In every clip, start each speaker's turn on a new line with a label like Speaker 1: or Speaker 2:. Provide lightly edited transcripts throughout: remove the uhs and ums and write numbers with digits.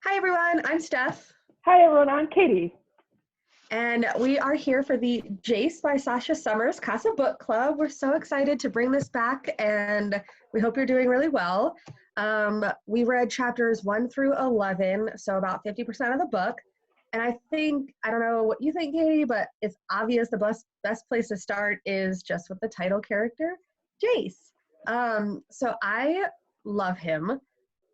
Speaker 1: Hi everyone, I'm Steph,
Speaker 2: Hi everyone, I'm Katie.
Speaker 1: and we are here for the Jace by Sasha Summers Casa Book Club. We're so excited to bring this back, and we hope you're doing really well. We read chapters 1 through 11, so about 50% of the book. And I don't know what you think, Katie, but it's obvious the best place to start is just with the title character, Jace. So I love him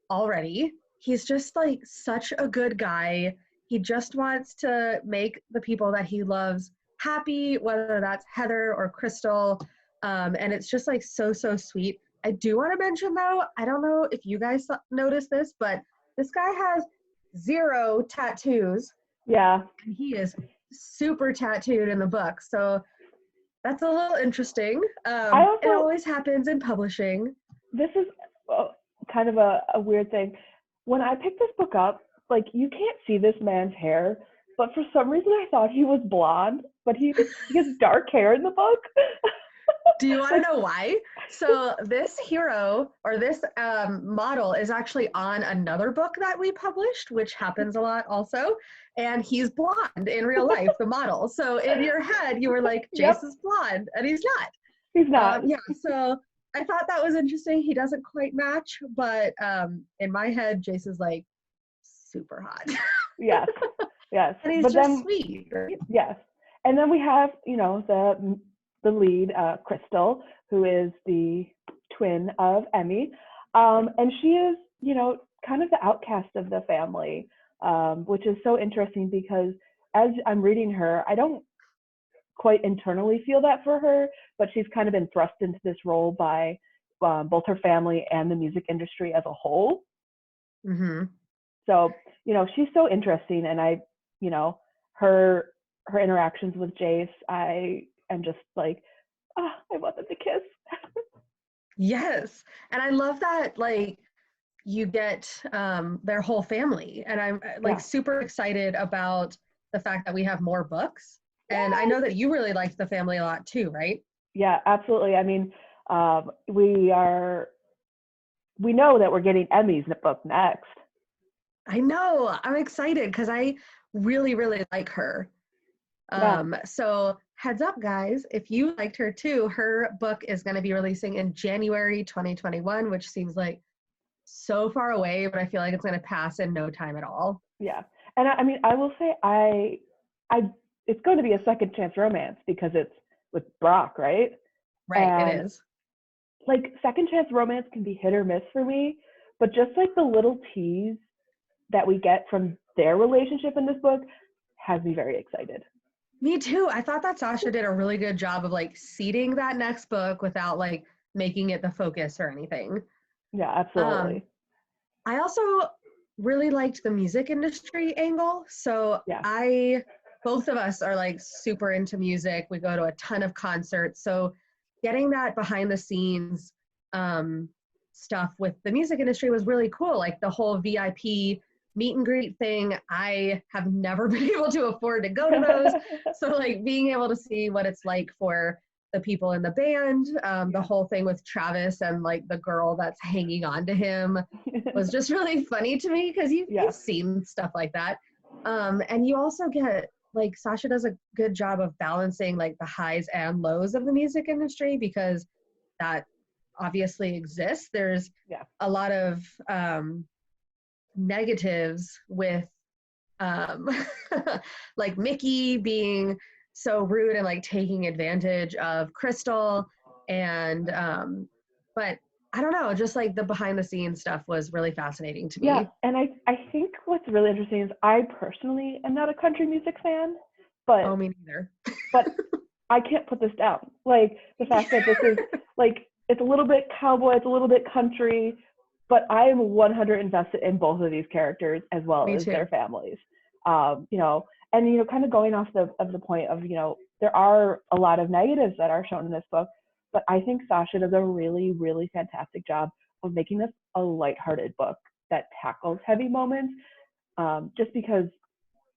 Speaker 1: already. He's just like such a good guy. He just wants to make the people that he loves happy, whether that's Heather or Crystal. And it's just like so sweet. I do want to mention though, I don't know if you guys noticed this, but this guy has zero tattoos
Speaker 2: Yeah,
Speaker 1: and he is super tattooed in the book. So that's a little interesting.
Speaker 2: I
Speaker 1: It
Speaker 2: also,
Speaker 1: always happens in publishing.
Speaker 2: this is kind of a weird thing. When I picked this book up, like you can't see this man's hair, but for some reason I thought he was blonde, but he has dark hair in the book.
Speaker 1: Do you want to
Speaker 2: Like,
Speaker 1: know why? So this hero or this model is actually on another book that we published, which happens a lot also. And he's blonde in real life, the model. So in your head, you were like,
Speaker 2: yep,
Speaker 1: Jace is blonde, and he's not.
Speaker 2: he's not.
Speaker 1: Yeah, so I thought that was interesting. He doesn't quite match, but in my head, Jace is like super hot.
Speaker 2: Yes, yes.
Speaker 1: And he's
Speaker 2: But
Speaker 1: just
Speaker 2: then,
Speaker 1: sweet, right?
Speaker 2: yes. And then we have, the lead, Crystal, who is the twin of Emmy. And she is, kind of the outcast of the family, which is so interesting because as I'm reading her, I don't quite internally feel that for her, but she's kind of been thrust into this role by both her family and the music industry as a whole.
Speaker 1: Mm-hmm.
Speaker 2: So, she's so interesting. And you know, her her interactions with Jace, I am just like, I want them to kiss.
Speaker 1: Yes. And I love that, like, you get their whole family. And I'm like
Speaker 2: Yeah.
Speaker 1: super excited about the fact that we have more books. And I
Speaker 2: Yes.
Speaker 1: know that you really liked the family a lot too, right?
Speaker 2: Yeah, absolutely. I mean, we know that we're getting Emmy's book next.
Speaker 1: I know. I'm excited because I really like her.
Speaker 2: Yeah.
Speaker 1: So heads up, guys, if you liked her too, her book is going to be releasing in January 2021, which seems like so far away, but I feel like it's going to pass in no time at all.
Speaker 2: Yeah. And I mean, I will say I it's going to be a second chance romance because it's with Brock, right?
Speaker 1: Right, it
Speaker 2: And
Speaker 1: is.
Speaker 2: like second chance romance can be hit or miss for me, but just like the little tease that we get from their relationship in this book has me very excited.
Speaker 1: Me too. I thought that Sasha did a really good job of like seeding that next book without like making it the focus or anything.
Speaker 2: Yeah,
Speaker 1: Um,
Speaker 2: absolutely.
Speaker 1: I also really liked the music industry angle. So
Speaker 2: Yeah.
Speaker 1: both of us are like super into music. We go to a ton of concerts. So getting that behind the scenes um, stuff with the music industry was really cool. Like the whole VIP meet and greet thing. I have never been able to afford to go to those. So like being able to see what it's like for the people in the band, the
Speaker 2: Yeah.
Speaker 1: whole thing with Travis and like the girl that's hanging on to him was just really funny to me because
Speaker 2: Yeah.
Speaker 1: you've seen stuff like that. And you also get like Sasha does a good job of balancing like the highs and lows of the music industry because that obviously exists. There's
Speaker 2: Yeah.
Speaker 1: a lot of negatives with um, like Mickey being so rude and like taking advantage of Crystal. And, but I don't know, just like the behind the scenes stuff was really fascinating to
Speaker 2: Yeah.
Speaker 1: me.
Speaker 2: And I think what's really interesting is I personally am not a country music fan, but
Speaker 1: Oh, me neither.
Speaker 2: but I can't put this down. Like the fact that this is like it's a little bit cowboy, it's a little bit country, but I am 100 invested in both of these characters as well
Speaker 1: Me
Speaker 2: as their
Speaker 1: too.
Speaker 2: families. And kind of going off the point of there are a lot of negatives that are shown in this book, but I think Sasha does a really fantastic job of making this a lighthearted book that tackles heavy moments. Just because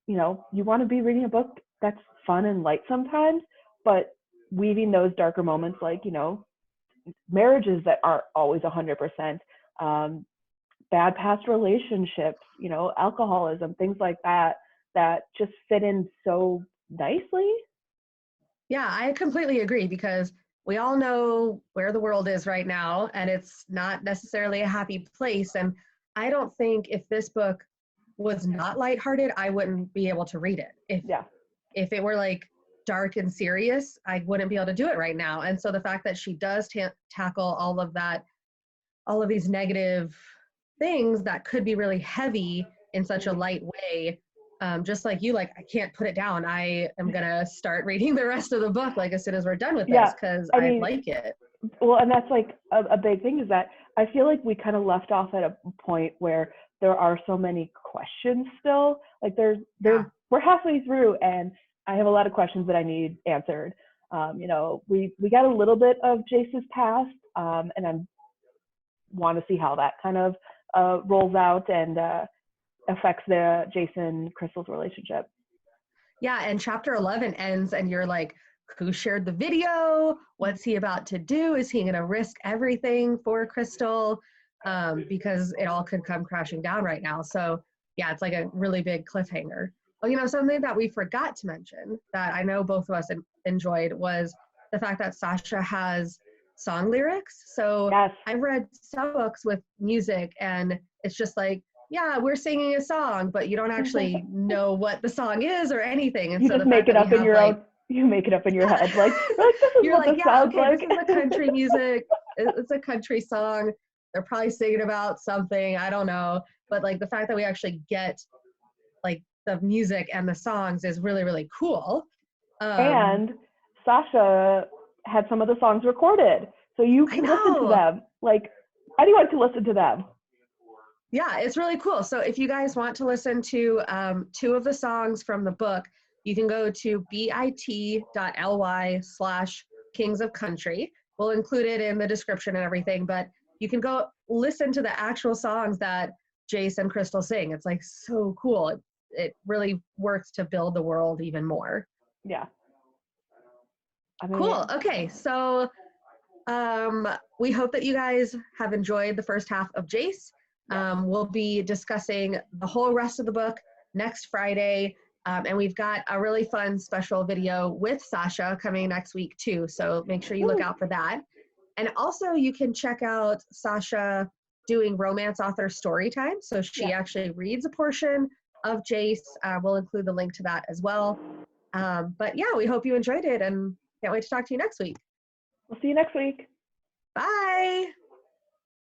Speaker 2: you want to be reading a book that's fun and light sometimes, but weaving those darker moments like, marriages that aren't always 100%, bad past relationships, you know, alcoholism, things like that, that just fit in so nicely.
Speaker 1: Yeah, I completely agree because we all know where the world is right now and it's not necessarily a happy place. And I don't think if this book was not lighthearted, I wouldn't be able to read it.
Speaker 2: Yeah.
Speaker 1: If it were like dark and serious, I wouldn't be able to do it right now. And so the fact that she does tackle all of that, all of these negative things that could be really heavy in such a light way, just like you, like, I can't put it down. I am gonna start reading the rest of the book like as soon as we're done with
Speaker 2: Yeah.
Speaker 1: this because
Speaker 2: I
Speaker 1: I
Speaker 2: mean,
Speaker 1: like it.
Speaker 2: well, and that's like a big thing, is that I feel like we kind of left off at a point where there are so many questions still. Like we're halfway through and I have a lot of questions that I need answered. You know, we got a little bit of Jace's past, and I want to see how that kind of rolls out and affects the Jason Crystal's relationship.
Speaker 1: Yeah, and chapter 11 ends and you're like, who shared the video? What's he about to do? Is he going to risk everything for Crystal? Because it all could come crashing down right now. So yeah, it's like a really big cliffhanger. Well, you know, something that we forgot to mention that I know both of us enjoyed was the fact that Sasha has song lyrics. So
Speaker 2: Yes.
Speaker 1: I've read some books with music and it's just like, yeah, we're singing a song, but you don't actually know what the song is or anything. And
Speaker 2: You
Speaker 1: so
Speaker 2: just
Speaker 1: the fact
Speaker 2: make it
Speaker 1: that we
Speaker 2: up in
Speaker 1: have
Speaker 2: your
Speaker 1: like,
Speaker 2: own, you make it up in your head. Like, you're like, this is
Speaker 1: you're
Speaker 2: what
Speaker 1: like,
Speaker 2: this
Speaker 1: yeah,
Speaker 2: sounds
Speaker 1: okay,
Speaker 2: like.
Speaker 1: this is the country music. It's a country song. They're probably singing about something. I don't know. But like the fact that we actually get like the music and the songs is really, really cool.
Speaker 2: And Sasha had some of the songs recorded, so you
Speaker 1: I
Speaker 2: can listen to
Speaker 1: know.
Speaker 2: them. Like, anyone can listen to them.
Speaker 1: Yeah, it's really cool. So if you guys want to listen to 2 of the songs from the book, you can go to bit.ly/Kings of Country. We'll include it in the description and everything, but you can go listen to the actual songs that Jace and Crystal sing. It's like so cool. It really works to build the world even more.
Speaker 2: Yeah. I mean,
Speaker 1: Cool. Okay, so we hope that you guys have enjoyed the first half of Jace. We'll be discussing the whole rest of the book next Friday. And we've got a really fun special video with Sasha coming next week too. So make sure you look out for that. And also you can check out Sasha doing romance author story time. So she actually reads a portion of Jace. We'll include the link to that as well. But yeah, we hope you enjoyed it and can't wait to talk to you next week.
Speaker 2: we'll see you next week.
Speaker 1: Bye.